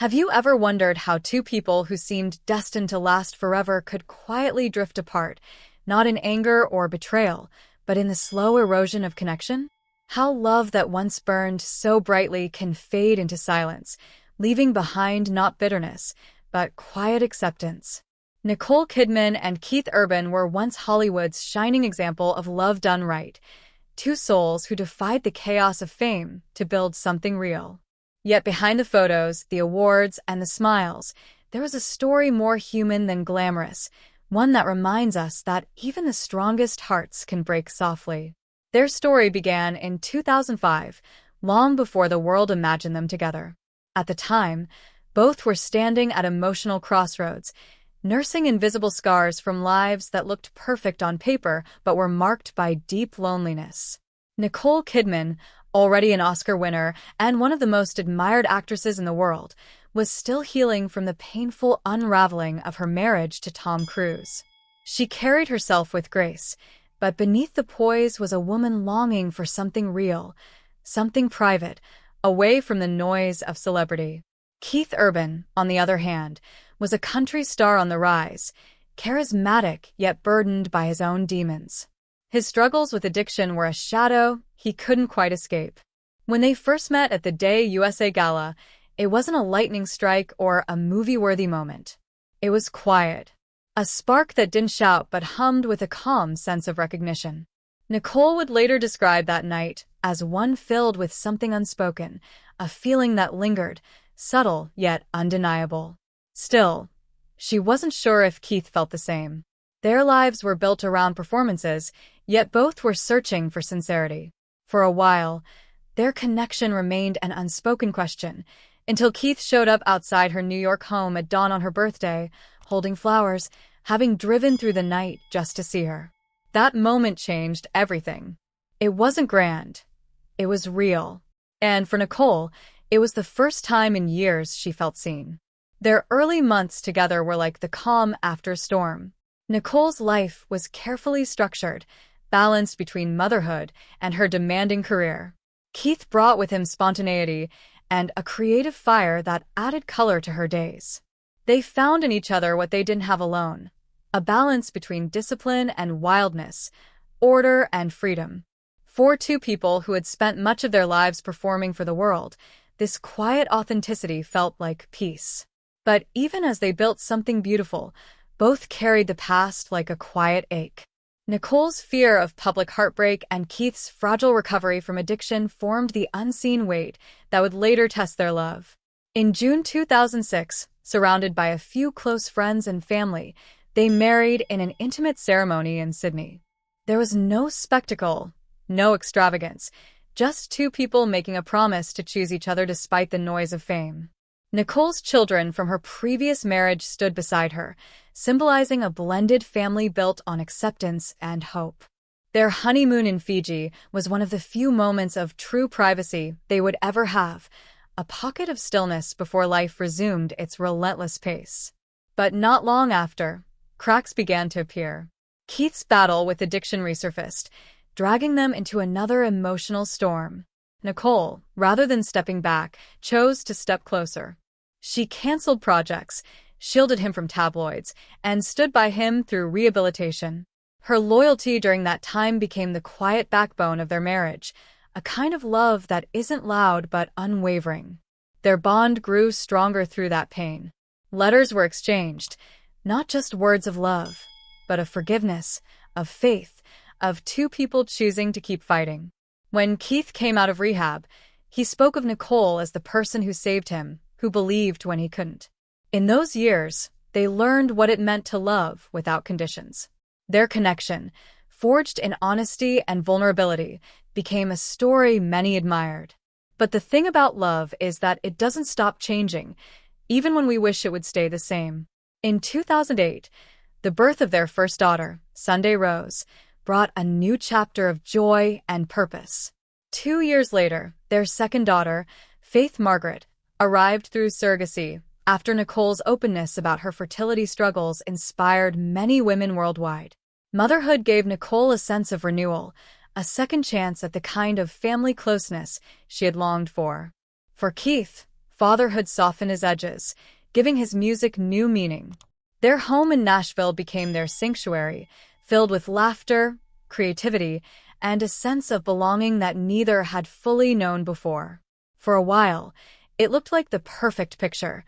Have you ever wondered how two people who seemed destined to last forever could quietly drift apart, not in anger or betrayal, but in the slow erosion of connection? How love that once burned so brightly can fade into silence, leaving behind not bitterness, but quiet acceptance. Nicole Kidman and Keith Urban were once Hollywood's shining example of love done right, two souls who defied the chaos of fame to build something real. Yet behind the photos, the awards, and the smiles, there was a story more human than glamorous, one that reminds us that even the strongest hearts can break softly. Their story began in 2005, long before the world imagined them together. At the time, both were standing at emotional crossroads, nursing invisible scars from lives that looked perfect on paper but were marked by deep loneliness. Nicole Kidman, already an Oscar winner and one of the most admired actresses in the world, was still healing from the painful unraveling of her marriage to Tom Cruise. She carried herself with grace, but beneath the poise was a woman longing for something real, something private, away from the noise of celebrity. Keith Urban, on the other hand, was a country star on the rise, charismatic yet burdened by his own demons. His struggles with addiction were a shadow he couldn't quite escape. When they first met at the Day USA Gala, it wasn't a lightning strike or a movie-worthy moment. It was quiet, a spark that didn't shout but hummed with a calm sense of recognition. Nicole would later describe that night as one filled with something unspoken, a feeling that lingered, subtle yet undeniable. Still, she wasn't sure if Keith felt the same. Their lives were built around performances, yet both were searching for sincerity. For a while, their connection remained an unspoken question, until Keith showed up outside her New York home at dawn on her birthday, holding flowers, having driven through the night just to see her. That moment changed everything. It wasn't grand. It was real. And for Nicole, it was the first time in years she felt seen. Their early months together were like the calm after a storm. Nicole's life was carefully structured, balanced between motherhood and her demanding career. Keith brought with him spontaneity and a creative fire that added color to her days. They found in each other what they didn't have alone, a balance between discipline and wildness, order and freedom. For two people who had spent much of their lives performing for the world, this quiet authenticity felt like peace. But even as they built something beautiful, both carried the past like a quiet ache. Nicole's fear of public heartbreak and Keith's fragile recovery from addiction formed the unseen weight that would later test their love. In June 2006, surrounded by a few close friends and family, they married in an intimate ceremony in Sydney. There was no spectacle, no extravagance, just two people making a promise to choose each other despite the noise of fame. Nicole's children from her previous marriage stood beside her, symbolizing a blended family built on acceptance and hope. Their honeymoon in Fiji was one of the few moments of true privacy they would ever have, a pocket of stillness before life resumed its relentless pace. But not long after, cracks began to appear. Keith's battle with addiction resurfaced, dragging them into another emotional storm. Nicole, rather than stepping back, chose to step closer. She canceled projects, shielded him from tabloids, and stood by him through rehabilitation. Her loyalty during that time became the quiet backbone of their marriage, a kind of love that isn't loud but unwavering. Their bond grew stronger through that pain. Letters were exchanged, not just words of love, but of forgiveness, of faith, of two people choosing to keep fighting. When Keith came out of rehab, he spoke of Nicole as the person who saved him, who believed when he couldn't. In those years, they learned what it meant to love without conditions. Their connection, forged in honesty and vulnerability, became a story many admired. But the thing about love is that it doesn't stop changing, even when we wish it would stay the same. In 2008, the birth of their first daughter, Sunday Rose, brought a new chapter of joy and purpose. 2 years later, their second daughter, Faith Margaret, arrived through surrogacy after Nicole's openness about her fertility struggles inspired many women worldwide. Motherhood gave Nicole a sense of renewal, a second chance at the kind of family closeness she had longed for. For Keith, fatherhood softened his edges, giving his music new meaning. Their home in Nashville became their sanctuary, filled with laughter, creativity, and a sense of belonging that neither had fully known before. For a while, it looked like the perfect picture.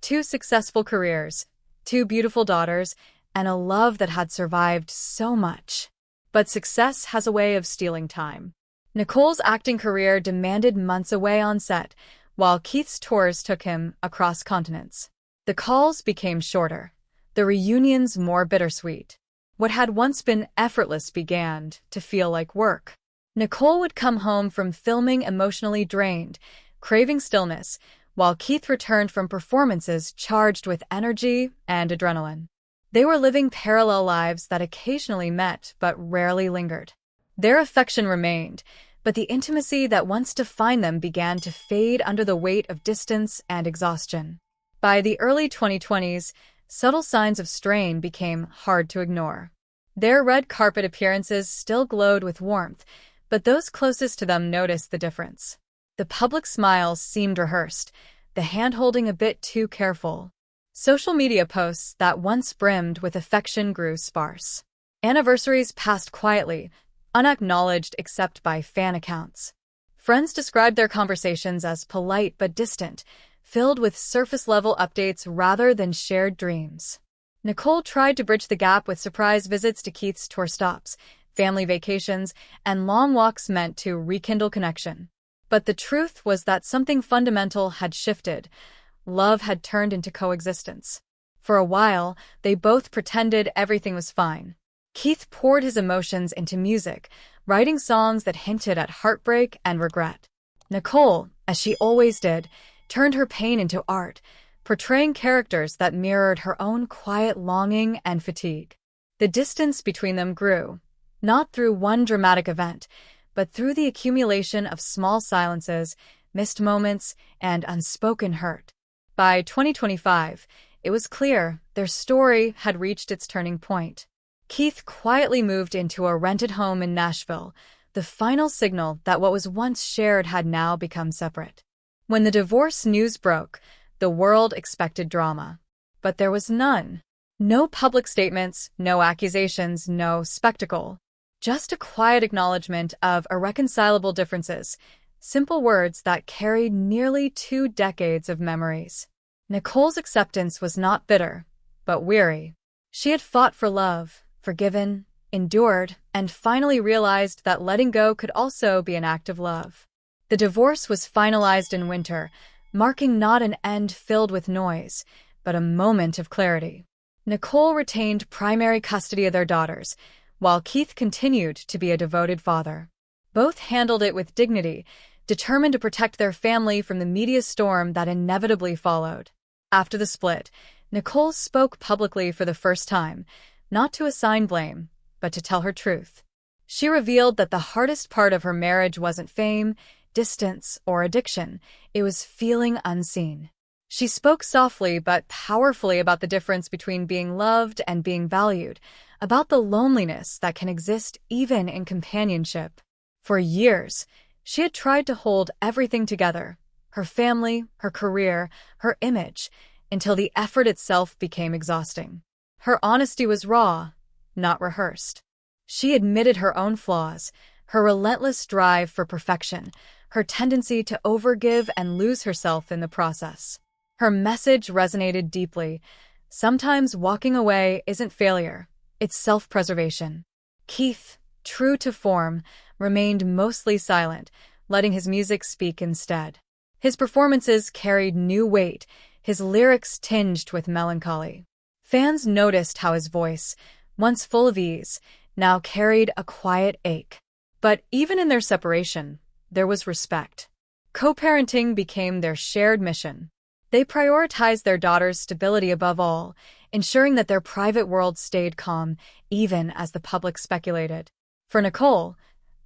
Two successful careers, two beautiful daughters, and a love that had survived so much. But success has a way of stealing time. Nicole's acting career demanded months away on set, while Keith's tours took him across continents. The calls became shorter, the reunions more bittersweet. What had once been effortless began to feel like work. Nicole would come home from filming emotionally drained, craving stillness, while Keith returned from performances charged with energy and adrenaline. They were living parallel lives that occasionally met but rarely lingered. Their affection remained, but the intimacy that once defined them began to fade under the weight of distance and exhaustion. By the early 2020s, subtle signs of strain became hard to ignore. Their red carpet appearances still glowed with warmth, but those closest to them noticed the difference. The public smiles seemed rehearsed, the hand-holding a bit too careful. Social media posts that once brimmed with affection grew sparse. Anniversaries passed quietly, unacknowledged except by fan accounts. Friends described their conversations as polite but distant, filled with surface-level updates rather than shared dreams. Nicole tried to bridge the gap with surprise visits to Keith's tour stops, family vacations, and long walks meant to rekindle connection. But the truth was that something fundamental had shifted. Love had turned into coexistence. For a while, they both pretended everything was fine. Keith poured his emotions into music, writing songs that hinted at heartbreak and regret. Nicole, as she always did, turned her pain into art, portraying characters that mirrored her own quiet longing and fatigue. The distance between them grew, not through one dramatic event, but through the accumulation of small silences, missed moments, and unspoken hurt. By 2025, it was clear their story had reached its turning point. Keith quietly moved into a rented home in Nashville, the final signal that what was once shared had now become separate. When the divorce news broke, the world expected drama. But there was none. No public statements, no accusations, no spectacle. Just a quiet acknowledgement of irreconcilable differences, simple words that carried nearly 2 decades of memories. Nicole's acceptance was not bitter, but weary. She had fought for love, forgiven, endured, and finally realized that letting go could also be an act of love. The divorce was finalized in winter, marking not an end filled with noise, but a moment of clarity. Nicole retained primary custody of their daughters, while Keith continued to be a devoted father. Both handled it with dignity, determined to protect their family from the media storm that inevitably followed. After the split, Nicole spoke publicly for the first time, not to assign blame, but to tell her truth. She revealed that the hardest part of her marriage wasn't fame, distance, or addiction. It was feeling unseen. She spoke softly but powerfully about the difference between being loved and being valued, about the loneliness that can exist even in companionship. For years, she had tried to hold everything together, her family, her career, her image, until the effort itself became exhausting. Her honesty was raw, not rehearsed. She admitted her own flaws, her relentless drive for perfection, her tendency to overgive and lose herself in the process. Her message resonated deeply. Sometimes walking away isn't failure, it's self-preservation. Keith, true to form, remained mostly silent, letting his music speak instead. His performances carried new weight, his lyrics tinged with melancholy. Fans noticed how his voice, once full of ease, now carried a quiet ache. But even in their separation, there was respect. Co-parenting became their shared mission. They prioritized their daughter's stability above all, ensuring that their private world stayed calm, even as the public speculated. For Nicole,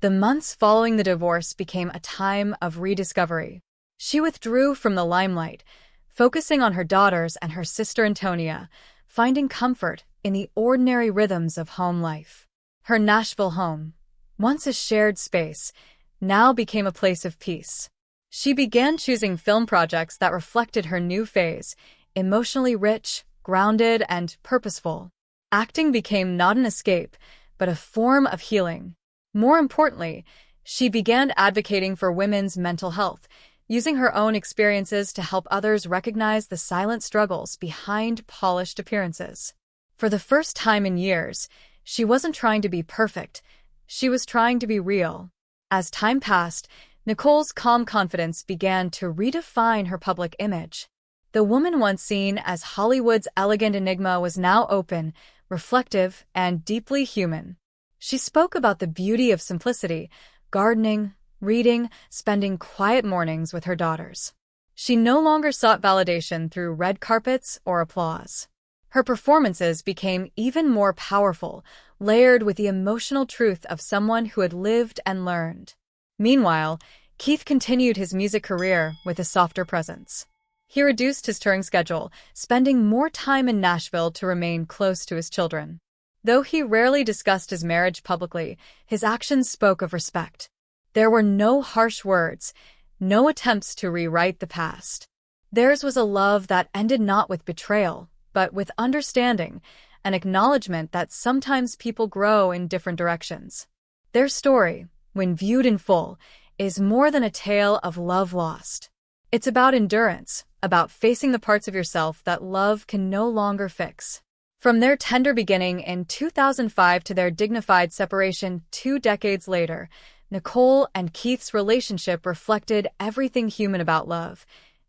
the months following the divorce became a time of rediscovery. She withdrew from the limelight, focusing on her daughters and her sister Antonia, finding comfort in the ordinary rhythms of home life. Her Nashville home, once a shared space, now became a place of peace. She began choosing film projects that reflected her new phase, emotionally rich, grounded, and purposeful. Acting became not an escape, but a form of healing. More importantly, she began advocating for women's mental health, using her own experiences to help others recognize the silent struggles behind polished appearances. For the first time in years, she wasn't trying to be perfect, she was trying to be real. As time passed, Nicole's calm confidence began to redefine her public image. The woman once seen as Hollywood's elegant enigma was now open, reflective, and deeply human. She spoke about the beauty of simplicity, gardening, reading, spending quiet mornings with her daughters. She no longer sought validation through red carpets or applause. Her performances became even more powerful, layered with the emotional truth of someone who had lived and learned. Meanwhile, Keith continued his music career with a softer presence. He reduced his touring schedule, spending more time in Nashville to remain close to his children. Though he rarely discussed his marriage publicly, his actions spoke of respect. There were no harsh words, no attempts to rewrite the past. Theirs was a love that ended not with betrayal, but with understanding, an acknowledgement that sometimes people grow in different directions. Their story, when viewed in full, is more than a tale of love lost. It's about endurance, about facing the parts of yourself that love can no longer fix. From their tender beginning in 2005 to their dignified separation 2 decades later, Nicole and Keith's relationship reflected everything human about love,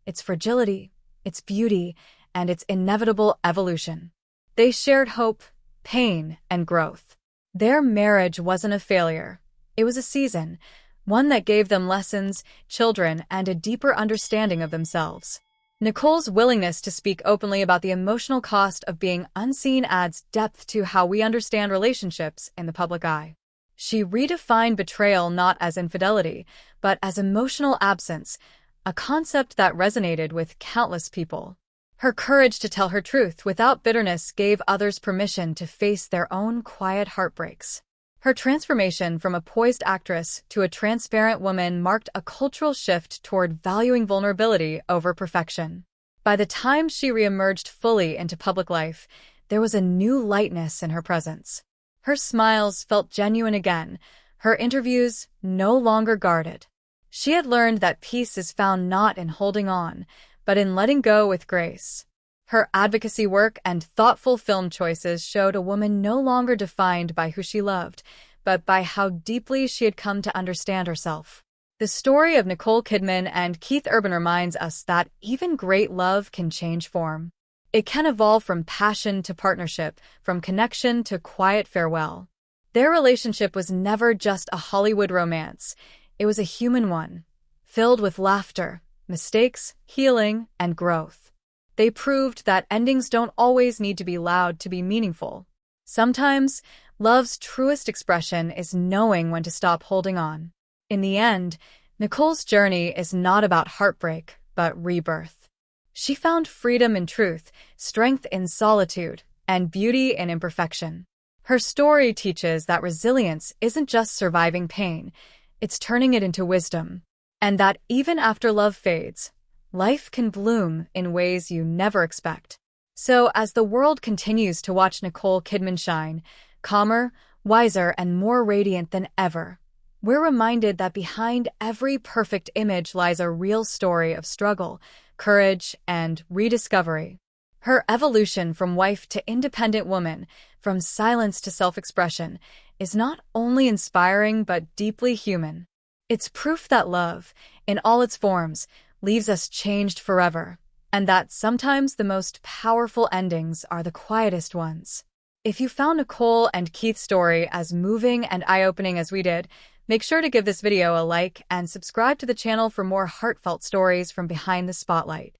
its fragility, its beauty, and its inevitable evolution. They shared hope, pain, and growth. Their marriage wasn't a failure. It was a season, one that gave them lessons, children, and a deeper understanding of themselves. Nicole's willingness to speak openly about the emotional cost of being unseen adds depth to how we understand relationships in the public eye. She redefined betrayal not as infidelity, but as emotional absence, a concept that resonated with countless people. Her courage to tell her truth without bitterness gave others permission to face their own quiet heartbreaks. Her transformation from a poised actress to a transparent woman marked a cultural shift toward valuing vulnerability over perfection. By the time she reemerged fully into public life, there was a new lightness in her presence. Her smiles felt genuine again, her interviews no longer guarded. She had learned that peace is found not in holding on, but in letting go with grace. Her advocacy work and thoughtful film choices showed a woman no longer defined by who she loved, but by how deeply she had come to understand herself. The story of Nicole Kidman and Keith Urban reminds us that even great love can change form. It can evolve from passion to partnership, from connection to quiet farewell. Their relationship was never just a Hollywood romance. It was a human one, filled with laughter, mistakes, healing, and growth. They proved that endings don't always need to be loud to be meaningful. Sometimes, love's truest expression is knowing when to stop holding on. In the end, Nicole's journey is not about heartbreak, but rebirth. She found freedom in truth, strength in solitude, and beauty in imperfection. Her story teaches that resilience isn't just surviving pain, it's turning it into wisdom. And that even after love fades, life can bloom in ways you never expect. So, as the world continues to watch Nicole Kidman shine, calmer, wiser, and more radiant than ever, we're reminded that behind every perfect image lies a real story of struggle, courage, and rediscovery. Her evolution from wife to independent woman, from silence to self-expression, is not only inspiring but deeply human. It's proof that love, in all its forms, leaves us changed forever, and that sometimes the most powerful endings are the quietest ones. If you found Nicole and Keith's story as moving and eye-opening as we did, make sure to give this video a like and subscribe to the channel for more heartfelt stories from behind the spotlight.